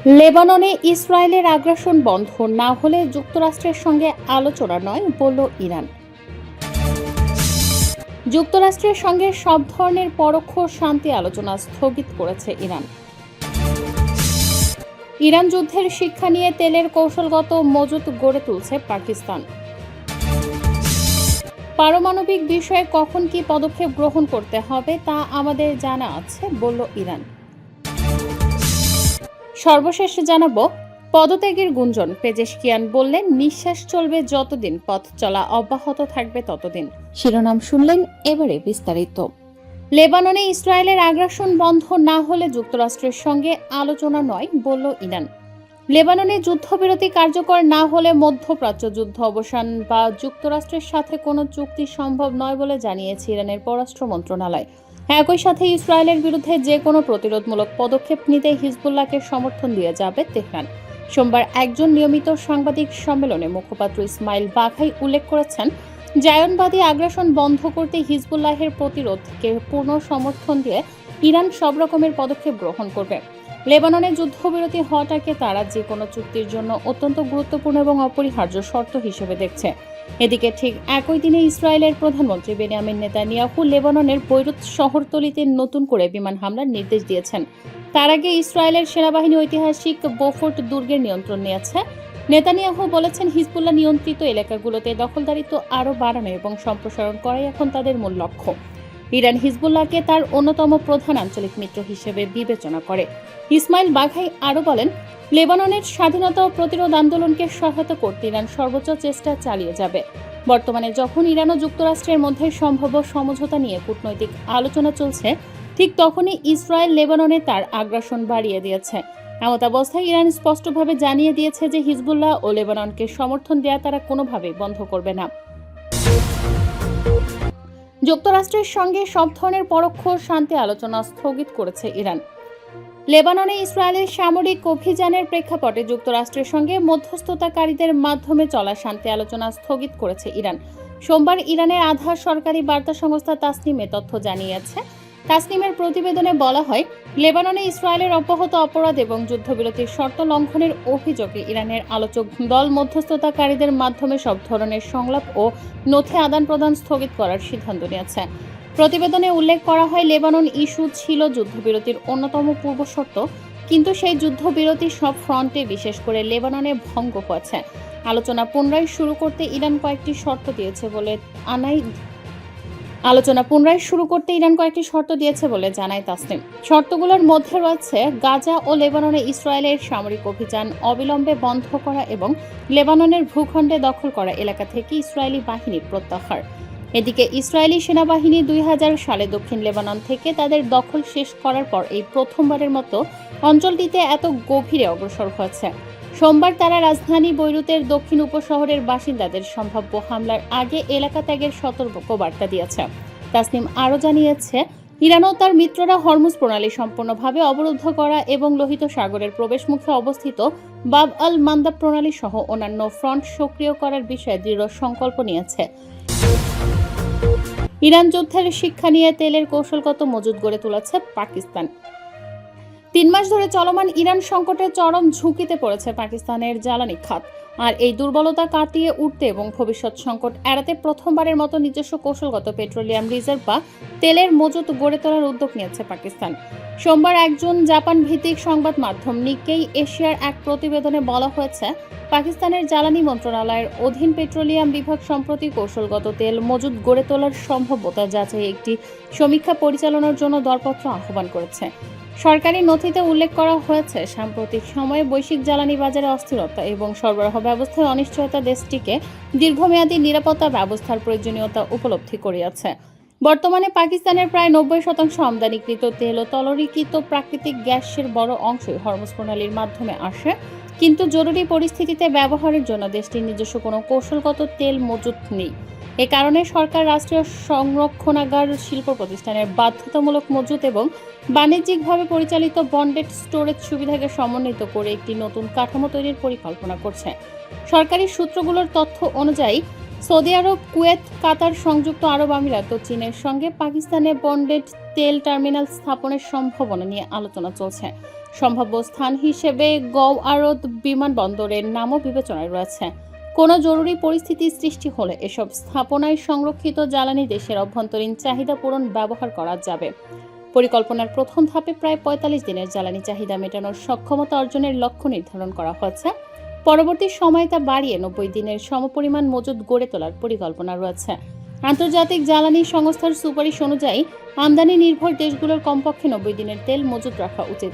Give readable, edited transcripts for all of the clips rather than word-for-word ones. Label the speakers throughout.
Speaker 1: লেবাননে ইসরায়েলের আগ্রাসন বন্ধ না হলে যুক্তরাষ্ট্রের সঙ্গে আলোচনা নয় বলল ইরান। যুক্তরাষ্ট্রের সঙ্গে সব ধরনের পরোক্ষ শান্তি আলোচনা স্থগিত করেছে ইরান। ইরান যুদ্ধের শিক্ষা নিয়ে তেলের কৌশলগত মজুত গড়ে তুলছে পাকিস্তান। পারমাণবিক বিষয়ে কখন কি পদক্ষেপ গ্রহণ করতে হবে তা আমাদের জানা আছে বলল ইরান। সর্বশেষ জানাবো পদত্যাগের গুঞ্জন। পেজেশকিয়ান বললেন, নিঃশ্বাস চলবে যতদিন, পথ চলা অব্যাহত থাকবে ততদিন। শিরোনাম শুনলেন, এবারে বিস্তারিত। লেবাননে ইসরায়েলের আগ্রাসন বন্ধ না হলে যুক্তরাষ্ট্রের সঙ্গে আলোচনা নয় বলল ইরান। লেবাননে যুদ্ধবিরতি কার্যকর না হলে মধ্যপ্রাচ্য যুদ্ধ অবসান বা যুক্তরাষ্ট্রের সাথে কোনো চুক্তি সম্ভব নয় বলে জানিয়েছে ইরানের পররাষ্ট্র মন্ত্রণালয়। একই সাথে ইসরায়েলের বিরুদ্ধে যে কোনো প্রতিরোধমূলক পদক্ষেপ নিতে হিজবুল্লাহকে সমর্থন দিয়ে যাবে তেহরান। সোমবার একজন নিয়মিত সাংবাদিক সম্মেলনে মুখপাত্র ইসমাইল বাঘাই উল্লেখ করেছেন, জায়নবাদী আগ্রাসন বন্ধ করতে হিজবুল্লাহের প্রতিরোধকে পূর্ণ সমর্থন দিয়ে ইরান সব রকমের পদক্ষেপ গ্রহণ করবে। লেবাননে যুদ্ধবিরতি হওয়াটাকে তারা যে কোনো চুক্তির জন্য অত্যন্ত গুরুত্বপূর্ণ এবং অপরিহার্য শর্ত হিসেবে দেখছে। এদিকে ঠিক একই দিনে ইসরায়েলের প্রধানমন্ত্রী বেনিয়ামিন নেতানিয়াহু লেবাননের বৈরুত শহরতলিতে নতুন করে বিমান হামলার নির্দেশ দিয়েছেন। তার আগে ইসরায়েলের সেনাবাহিনী ঐতিহাসিক বোফোর্ট দুর্গের নিয়ন্ত্রণ নিয়েছে। নেতানিয়াহু বলেছেন, হিজবুল্লাহ নিয়ন্ত্রিত এলাকাগুলোতে দখলদারিত্ব আরও বাড়ানো এবং সম্প্রসারণ করাই এখন তাদের মূল লক্ষ্য। ইরান হিজবুল্লাহকে তার অন্যতম প্রধান আঞ্চলিক মিত্র হিসেবে বিবেচনা করে। ইসমাইল বাঘাই আরও বলেন, লেবাননের স্বাধীনতা ও প্রতিরোধ আন্দোলনকে সহায়তা করতে ইরান সর্বোচ্চ চেষ্টা চালিয়ে যাবে। বর্তমানে যখন ইরান ও যুক্তরাষ্ট্রের মধ্যে সম্ভাব্য সমঝোতা নিয়ে কূটনৈতিক আলোচনা চলছে, ঠিক তখনই ইসরায়েল লেবাননে তার আগ্রাসন বাড়িয়ে দিয়েছে। এমত অবস্থায় ইরান স্পষ্টভাবে জানিয়ে দিয়েছে যে হিজবুল্লাহ ও লেবাননকে সমর্থন দেয়া তারা কোনোভাবেই বন্ধ করবে না। যুক্তরাষ্ট্রের সঙ্গে সব ধরনের পরোক্ষ শান্তি আলোচনা স্থগিত করেছে ইরান। লেবাননে ইসরায়েলের সামরিক অভিযানের প্রেক্ষাপটে যুক্তরাষ্ট্রের সঙ্গে মধ্যস্থতাকারীদের মাধ্যমে চলা শান্তি আলোচনা স্থগিত করেছে ইরান। সোমবার ইরানের আধার সরকারি বার্তা সংস্থা তাসনিম এ তথ্য জানিয়েছে। তাসনিমের প্রতিবেদনে বলা হয়, লেবাননে ইসরায়েলের অব্যাহত অপরাধ এবং যুদ্ধবিরতির শর্ত লঙ্ঘনের অভিযোগে ইরানের আলোচক দল মধ্যস্থতাকারীদের মাধ্যমে সব ধরনের সংলাপ ও নথি আদান প্রদান স্থগিত করার সিদ্ধান্ত নিয়েছে। প্রতিবেদনে উল্লেখ করা হয়, লেবানন ইস্যু ছিল যুদ্ধবিরতির অন্যতম পূর্বশর্ত, কিন্তু সেই যুদ্ধবিরতি সব ফ্রন্টে, বিশেষ করে লেবাননে ভঙ্গ হয়েছে। আলোচনা পুনরায় শুরু করতে ইরান কয়েকটি শর্ত দিয়েছে বলে জানায় তাসনিম। শর্তগুলোর মধ্যে রয়েছে গাজা ও লেবাননে ইসরায়েলের সামরিক অভিযান অবিলম্বে বন্ধ করা এবং লেবাননের ভূখণ্ডে দখল করা এলাকা থেকে ইসরায়েলি বাহিনীর প্রত্যাহার। এদিকে ইসরায়েলি সেনাবাহিনী 2000 সালে দক্ষিণ লেবানন থেকে তাদের দখল শেষ করার পর এই প্রথমবারের মতো অঞ্চলটিতে এত গভীরে অগ্রসর হয়েছে। সোমবার তারা রাজধানী বৈরুতের দক্ষিণ উপশহরের বাসিন্দাদের সম্ভাব্য হামলার আগে এলাকা ত্যাগের সতর্কবার্তা দিয়েছে। তাসনিম আরও জানিয়েছে, ইরান ও তার মিত্ররা হরমুজ প্রণালী সম্পূর্ণভাবে অবরুদ্ধ করা এবং লোহিত সাগরের প্রবেশমুখে অবস্থিত বাব আল মান্দাব প্রণালী সহ অন্যান্য ফ্রন্ট সক্রিয় করার বিষয়ে দৃঢ় সংকল্প নিয়েছে। ইরান যুদ্ধের শিক্ষা নিয়ে তেলের কৌশলগত মজুত গড়ে তুলেছে পাকিস্তান। 3 মাস ধরে চলমান ইরান সংকটের চরম ঝুঁকিতে পড়েছে পাকিস্তানের জ্বালানি খাত। আর এই দুর্বলতা কাটিয়ে উঠতে এবং ভবিষ্যৎ সংকট এড়াতে প্রথমবারের মতো নিজস্ব কৌশলগত পেট্রোলিয়াম রিজার্ভ বা তেলের মজুত গড়ে তোলার উদ্যোগ নিয়েছে পাকিস্তান। সোমবার একজন জাপান ভিত্তিক সংবাদ মাধ্যম নিক্কেই এশিয়ার এক প্রতিবেদনে বলা হয়েছে, পাকিস্তানের জ্বালানি মন্ত্রণালয়ের অধীন পেট্রোলিয়াম বিভাগ সম্প্রতি কৌশলগত তেল মজুত গড়ে তোলার সম্ভাব্যতা যাচাই একটি সমীক্ষা পরিচালনার জন্য দরপত্র আহ্বান করেছে। সরকারি নথিতে উল্লেখ করা হয়েছে, সাম্প্রতিক সময়ে বৈশ্বিক জ্বালানি বাজারে অস্থিরতা এবং সরবরাহ ব্যবস্থায় অনিশ্চয়তা দেশটিকে দীর্ঘমেয়াদী নিরাপত্তা ব্যবস্থার প্রয়োজনীয়তা উপলব্ধি করিয়েছে। বর্তমানে পাকিস্তানের প্রায় 90% আমদানিকৃত তেল ও তরলীকৃত প্রাকৃতিক গ্যাসের বড় অংশই হরমুজ প্রণালীর মাধ্যমে আসে, কিন্তু জরুরি পরিস্থিতিতে ব্যবহারের জন্য দেশটির নিজস্ব কোনো কৌশলগত তেল মজুত নেই। এ কারণে সরকার রাষ্ট্রীয় সংরক্ষণাগার, শিল্প প্রতিষ্ঠানের বাধ্যতামূলক মজুত এবং বাণিজ্যিকভাবে পরিচালিত বন্ডেড স্টোরেজ সুবিধাকে সমন্বিত করে একটি নতুন কাঠামো তৈরির পরিকল্পনা করছে। সরকারি সূত্রগুলোর তথ্য অনুযায়ী সৌদি আরব, কুয়েত, কাতার, সংযুক্ত আরব আমিরাত ও চীনের সঙ্গে পাকিস্তানে বন্ডেড তেল টার্মিনাল স্থাপনের সম্ভাবনা নিয়ে আলোচনা চলছে। সম্ভাব্য স্থান হিসেবে গওয়ারদ বিমানবন্দরের নামও বিবেচনায় রয়েছে। কোনো জরুরি পরিস্থিতি সৃষ্টি হলে এসব স্থাপনায় সংরক্ষিত জ্বালানি দেশের অভ্যন্তরীণ চাহিদা পূরণ ব্যবহার করা যাবে। পরিকল্পনার প্রথম ধাপে প্রায় ৪৫ দিনের জ্বালানি চাহিদা মেটানোর সক্ষমতা অর্জনের লক্ষ্য নির্ধারণ করা হয়েছে। পরবর্তী সময়ে তা বাড়িয়ে ৯০ দিনের সমপরিমাণ মজুদ গড়ে তোলার পরিকল্পনা রয়েছে। আন্তর্জাতিক জ্বালানি সংস্থার সুপারিশ অনুযায়ী আমদানি নির্ভর দেশগুলোর কমপক্ষে ৯০ দিনের তেল মজুদ রাখা উচিত।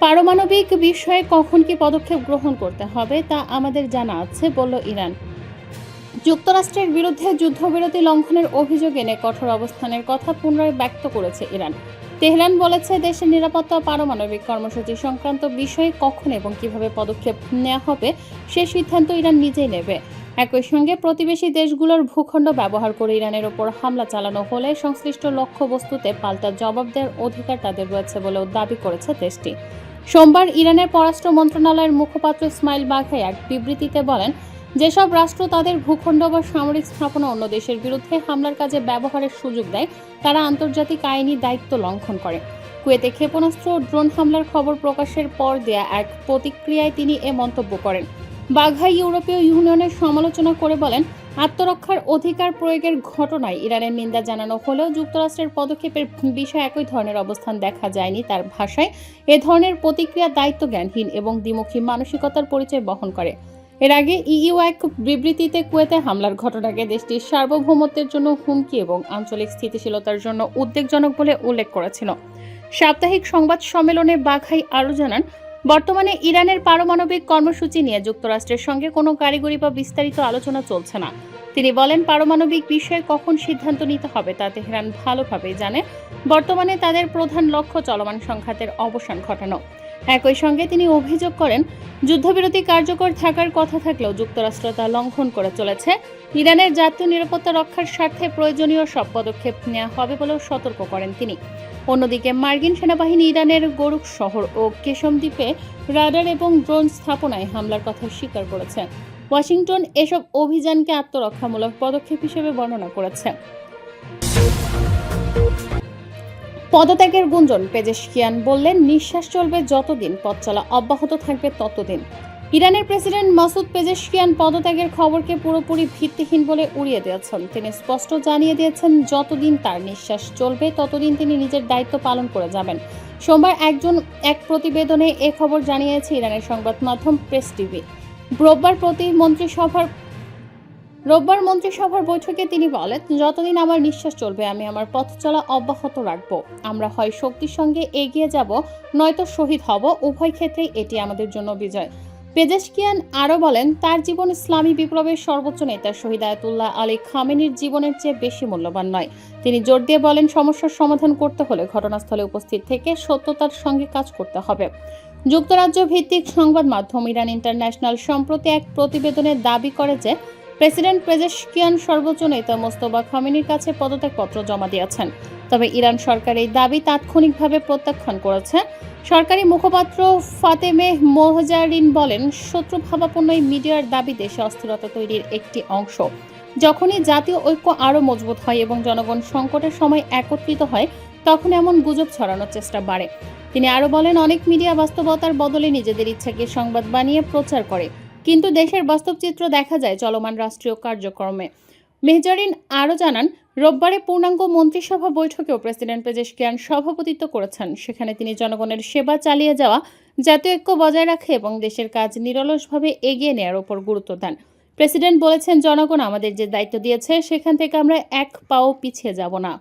Speaker 1: পারমাণবিক বিষয়ে কখন কি পদক্ষেপ গ্রহণ করতে হবে তা আমাদের জানা আছে, বলল ইরান। যুক্তরাষ্ট্রের বিরুদ্ধে যুদ্ধবিরতি লঙ্ঘনের অভিযোগ এনে কঠোর অবস্থানের কথা পুনরায় ব্যক্ত করেছে ইরান। তেহরান বলেছে, দেশের নিরাপত্তা ও পারমাণবিক কর্মসূচি সংক্রান্ত বিষয়ে কখন এবং কিভাবে পদক্ষেপ নেওয়া হবে সে সিদ্ধান্ত ইরান নিজেই নেবে। একই সঙ্গে প্রতিবেশী দেশগুলোর ভূখণ্ড ব্যবহার করে ইরানের ওপর হামলা চালানো হলে সংশ্লিষ্ট লক্ষ্যবস্তুতে পাল্টা জবাব দেওয়ার অধিকার তাদের রয়েছে বলেও দাবি করেছে দেশটি। সোমবার ইরানের পররাষ্ট্র মন্ত্রণালয়ের মুখপাত্র ইসমাইল বাঘাই এক বিবৃতিতে বলেন, যেসব রাষ্ট্র তাদের ভূখণ্ড বা সামরিক স্থাপনা অন্য দেশের বিরুদ্ধে হামলার কাজে ব্যবহারের সুযোগ দেয় তারা আন্তর্জাতিক আইনি দায়িত্ব লঙ্ঘন করে। কুয়েতে ক্ষেপণাস্ত্র ও ড্রোন হামলার খবর প্রকাশের পর দেয়া এক প্রতিক্রিয়ায় তিনি এ মন্তব্য করেন। বাঘাই ইউরোপীয় ইউনিয়নের সমালোচনা করে বলেন, আত্মরক্ষার অধিকার প্রয়োগের ঘটনায় ইরানের নিন্দা জানানো হলেও যুক্তরাষ্ট্রের পদক্ষেপের বিষয়ে একই ধরনের অবস্থান দেখা যায়নি। তার ভাষায়, এ ধরনের প্রতিক্রিয়া দায়িত্বজ্ঞানহীন এবং দ্বিমুখী মানসিকতার পরিচয় বহন করে। এর আগে ইইউ এক বিবৃতিতে কুয়েতে হামলার ঘটনাকে দেশটির সার্বভৌমত্বের জন্য হুমকি এবং আঞ্চলিক স্থিতিশীলতার জন্য উদ্বেগজনক বলে উল্লেখ করেছিল। সাপ্তাহিক সংবাদ সম্মেলনে বাঘাই আরও জানান, বর্তমানে ইরানের পারমাণবিক কর্মসূচি নিয়ে যুক্তরাষ্ট্রের সঙ্গে কোনো কারিগরি বা বিস্তারিত আলোচনা চলছে না। তিনি বলেন, পারমাণবিক বিষয়ে কখন সিদ্ধান্ত নিতে হবে তা তেহরান ভালোভাবেই জানে। বর্তমানে তাদের প্রধান লক্ষ্য চলমান সংঘাতের অবসান ঘটানো। একই সঙ্গে তিনি অভিযোগ করেন, যুদ্ধবিরতি কার্যকর থাকার কথা থাকলেও যুক্তরাষ্ট্র তা লঙ্ঘন করে চলেছে। ইরানের জাতীয় নিরাপত্তা রক্ষার স্বার্থে প্রয়োজনীয় সব পদক্ষেপ নেওয়া হবে বলেও সতর্ক করেন তিনি। অন্যদিকে মার্কিন সেনাবাহিনী ইরানের গোরুক শহর ও কেশম দ্বীপে রাডার এবং ড্রোন স্থাপনায় হামলার কথা স্বীকার করেছে। ওয়াশিংটন এসব অভিযানকে আত্মরক্ষামূলক পদক্ষেপ হিসেবে বর্ণনা করেছে। পদত্যাগের গুঞ্জন, পেজেশকিয়ান বললেন, নিঃশ্বাস চলবে যতদিন, পথ চলা অব্যাহত থাকবে ততদিন। ইরানের প্রেসিডেন্ট মাসুদ পেজেশকিয়ান পদত্যাগের খবরকে পুরোপুরি ভিত্তিহীন বলে উড়িয়ে দিয়েছেন। তিনি স্পষ্ট জানিয়ে দিয়েছেন, যতদিন তার নিঃশ্বাস চলবে ততদিন তিনি নিজের দায়িত্ব পালন করে যাবেন। সোমবার এক প্রতিবেদনে এ খবর জানিয়েছে ইরানের সংবাদ মাধ্যম প্রেস টিভি। রোববার মন্ত্রিসভার বৈঠকে তিনি বলেন, যতদিন আমার নিঃশ্বাস চলবে আমি আমার পথ চলা অব্যাহত রাখব। আমরা হয় শক্তির সঙ্গে এগিয়ে যাব, নয়তো শহীদ হব। উভয় ক্ষেত্রেই এটি আমাদের জন্য বিজয়। পেজেশকিয়ান আরও বলেন, তার জীবন ইসলামী বিপ্লবের সর্বোচ্চ নেতা শহীদ আয়াতুল্লাহ আলী খামেনির জীবনের চেয়ে বেশি মূল্যবান নয়। তিনি জোর দিয়ে বলেন, সমস্যার সমাধান করতে হলে ঘটনাস্থলে উপস্থিত থেকে সত্যতার সঙ্গে কাজ করতে হবে। যুক্তরাজ্য ভিত্তিক সংবাদ মাধ্যম ইরান ইন্টারন্যাশনাল সম্প্রতি এক প্রতিবেদনে দাবি করে যে প্রেসিডেন্ট পেজেশকিয়ান সর্বোচ্চ নেতা মোস্তফা খামেনির কাছে পদত্যাগপত্র জমা দিয়েছেন। তবে ইরান সরকার এই দাবি তাৎক্ষণিকভাবে প্রত্যাখ্যান করেছে। সরকারি মুখপাত্র ফাতেমেহ মোহজারিন বলেন, শত্রুভাবাপন্ন এই মিডিয়ার দাবি দেশে অস্থিরতা তৈরির একটি অংশ। যখনই জাতীয় ঐক্য আরও মজবুত হয় এবং জনগণ সংকটের সময় একত্রিত হয়, তখন এমন গুজব ছড়ানোর চেষ্টা বাড়ে। তিনি আরও বলেন, অনেক মিডিয়া বাস্তবতার বদলে নিজেদের ইচ্ছাকে সংবাদ বানিয়ে প্রচার করে, কিন্তু দেশের বাস্তব চিত্র দেখা যায় চলমান রাষ্ট্রীয় কার্যক্রমে। মেহজারিন আরও জানান, রোববারে পূর্ণাঙ্গ মন্ত্রিসভা বৈঠকেও প্রেসিডেন্ট পেজেশকিয়ান সভাপতিত্ব করেছেন। সেখানে তিনি জনগণের সেবা চালিয়ে যাওয়া, জাতীয় ঐক্য বজায় রাখা এবং দেশের কাজ নিরলসভাবে এগিয়ে নেওয়ার উপর গুরুত্ব দেন। প্রেসিডেন্ট বলেছেন, জনগণ আমাদের যে দায়িত্ব দিয়েছে সেখান থেকে আমরা এক পাও পিছিয়ে যাব না।